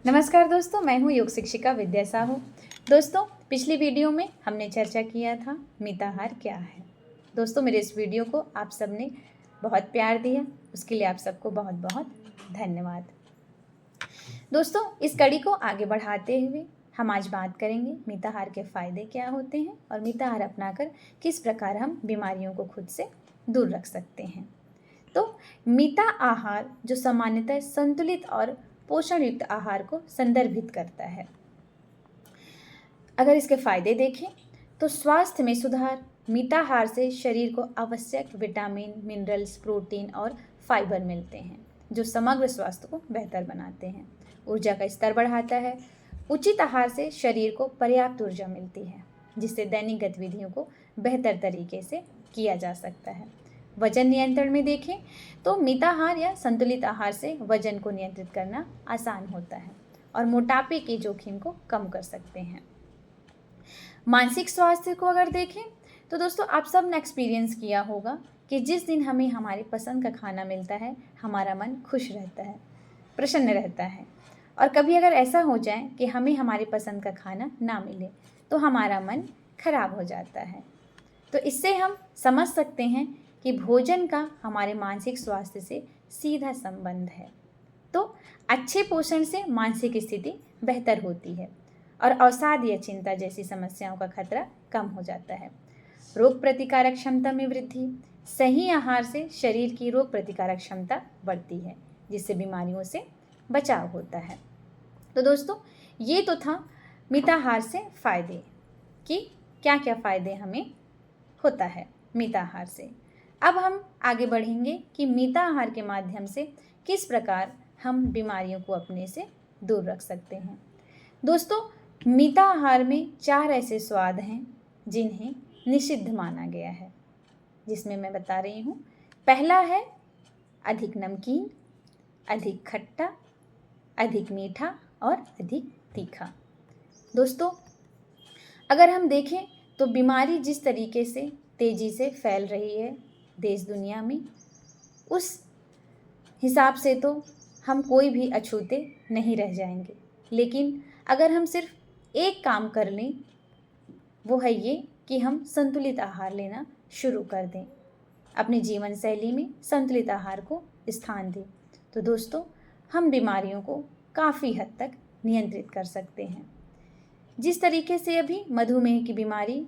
नमस्कार दोस्तों, मैं हूँ योग शिक्षिका विद्या साहू। दोस्तों, पिछली वीडियो में हमने चर्चा किया था मिताहार क्या है। दोस्तों, मेरे इस वीडियो को आप सबने बहुत प्यार दिया, उसके लिए आप सबको बहुत बहुत धन्यवाद। दोस्तों, इस कड़ी को आगे बढ़ाते हुए हम आज बात करेंगे मिताहार के फ़ायदे क्या होते हैं और मिताहार अपनाकर किस प्रकार हम बीमारियों को खुद से दूर रख सकते हैं। तो मिता आहार जो सामान्यतः संतुलित और पोषण युक्त आहार को संदर्भित करता है। अगर इसके फायदे देखें तो स्वास्थ्य में सुधार। मिताहार से शरीर को आवश्यक विटामिन, मिनरल्स, प्रोटीन और फाइबर मिलते हैं जो समग्र स्वास्थ्य को बेहतर बनाते हैं। ऊर्जा का स्तर बढ़ाता है। उचित आहार से शरीर को पर्याप्त ऊर्जा मिलती है जिससे दैनिक गतिविधियों को बेहतर तरीके से किया जा सकता है। वजन नियंत्रण में देखें तो मिताहार या संतुलित आहार से वजन को नियंत्रित करना आसान होता है और मोटापे के जोखिम को कम कर सकते हैं। मानसिक स्वास्थ्य को अगर देखें तो दोस्तों, आप सब ने एक्सपीरियंस किया होगा कि जिस दिन हमें हमारी पसंद का खाना मिलता है हमारा मन खुश रहता है, प्रसन्न रहता है। और कभी अगर ऐसा हो जाए कि हमें हमारी पसंद का खाना ना मिले तो हमारा मन खराब हो जाता है। तो इससे हम समझ सकते हैं कि भोजन का हमारे मानसिक स्वास्थ्य से सीधा संबंध है। तो अच्छे पोषण से मानसिक स्थिति बेहतर होती है और अवसाद या चिंता जैसी समस्याओं का खतरा कम हो जाता है। रोग प्रतिकारक क्षमता में वृद्धि। सही आहार से शरीर की रोग प्रतिकारक क्षमता बढ़ती है जिससे बीमारियों से बचाव होता है। तो दोस्तों, ये तो था मिताहार से फायदे कि क्या क्या फ़ायदे हमें होता है मिताहार से। अब हम आगे बढ़ेंगे कि मिताहार के माध्यम से किस प्रकार हम बीमारियों को अपने से दूर रख सकते हैं। दोस्तों, मिताहार में 4 ऐसे स्वाद हैं जिन्हें निषिद्ध माना गया है, जिसमें मैं बता रही हूँ। पहला है अधिक नमकीन, अधिक खट्टा, अधिक मीठा और अधिक तीखा। दोस्तों, अगर हम देखें तो बीमारी जिस तरीके से तेज़ी से फैल रही है देश दुनिया में, उस हिसाब से तो हम कोई भी अछूते नहीं रह जाएंगे। लेकिन अगर हम सिर्फ एक काम कर लें, वो है ये कि हम संतुलित आहार लेना शुरू कर दें, अपनी जीवन शैली में संतुलित आहार को स्थान दें, तो दोस्तों हम बीमारियों को काफ़ी हद तक नियंत्रित कर सकते हैं। जिस तरीके से अभी मधुमेह की बीमारी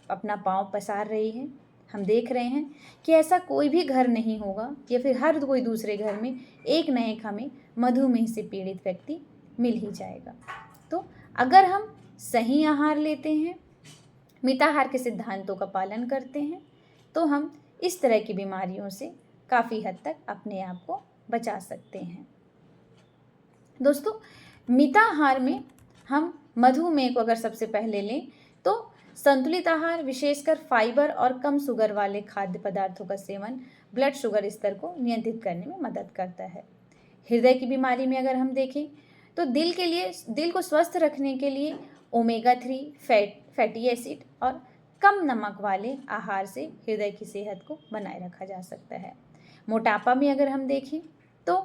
अपना पांव पसार रही है, हम देख रहे हैं कि ऐसा कोई भी घर नहीं होगा या फिर हर कोई दूसरे घर में एक न एक हमें मधुमेह से पीड़ित व्यक्ति मिल ही जाएगा। तो अगर हम सही आहार लेते हैं, मिताहार के सिद्धांतों का पालन करते हैं, तो हम इस तरह की बीमारियों से काफ़ी हद तक अपने आप को बचा सकते हैं। दोस्तों, मिताहार में हम मधुमेह को अगर सबसे पहले लें तो संतुलित आहार विशेषकर फाइबर और कम शुगर वाले खाद्य पदार्थों का सेवन ब्लड शुगर स्तर को नियंत्रित करने में मदद करता है। हृदय की बीमारी में अगर हम देखें तो दिल को स्वस्थ रखने के लिए ओमेगा 3 फैटी एसिड और कम नमक वाले आहार से हृदय की सेहत को बनाए रखा जा सकता है। मोटापा में अगर हम देखें तो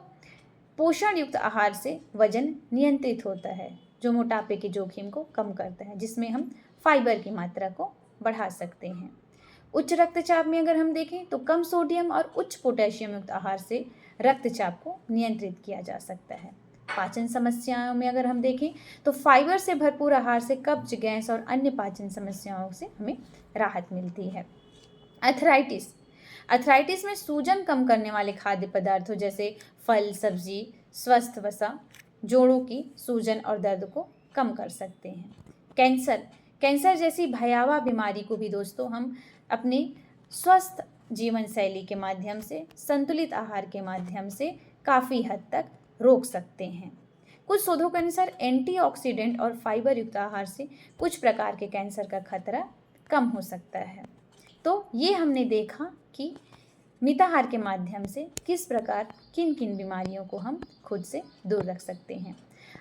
पोषण युक्त आहार से वजन नियंत्रित होता है जो मोटापे के जोखिम को कम करता है, जिसमें हम फाइबर की मात्रा को बढ़ा सकते हैं। उच्च रक्तचाप में अगर हम देखें तो कम सोडियम और उच्च पोटेशियम युक्त आहार से रक्तचाप को नियंत्रित किया जा सकता है। पाचन समस्याओं में अगर हम देखें तो फाइबर से भरपूर आहार से कब्ज, गैस और अन्य पाचन समस्याओं से हमें राहत मिलती है। अर्थराइटिस में सूजन कम करने वाले खाद्य पदार्थों जैसे फल, सब्जी, स्वस्थ वसा जोड़ों की सूजन और दर्द को कम कर सकते हैं। कैंसर जैसी भयावह बीमारी को भी दोस्तों हम अपने स्वस्थ जीवन शैली के माध्यम से, संतुलित आहार के माध्यम से काफ़ी हद तक रोक सकते हैं। कुछ शोधों के अनुसार एंटीऑक्सीडेंट और फाइबर युक्त आहार से कुछ प्रकार के कैंसर का खतरा कम हो सकता है। तो ये हमने देखा कि मिताहार के माध्यम से किस प्रकार किन किन बीमारियों को हम खुद से दूर रख सकते हैं।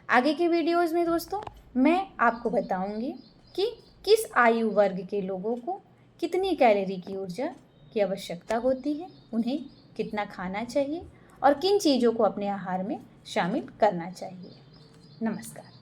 आगे के वीडियोज़ में दोस्तों मैं आपको बताऊंगी कि किस आयु वर्ग के लोगों को कितनी कैलोरी की ऊर्जा की आवश्यकता होती है, उन्हें कितना खाना चाहिए और किन चीज़ों को अपने आहार में शामिल करना चाहिए। नमस्कार।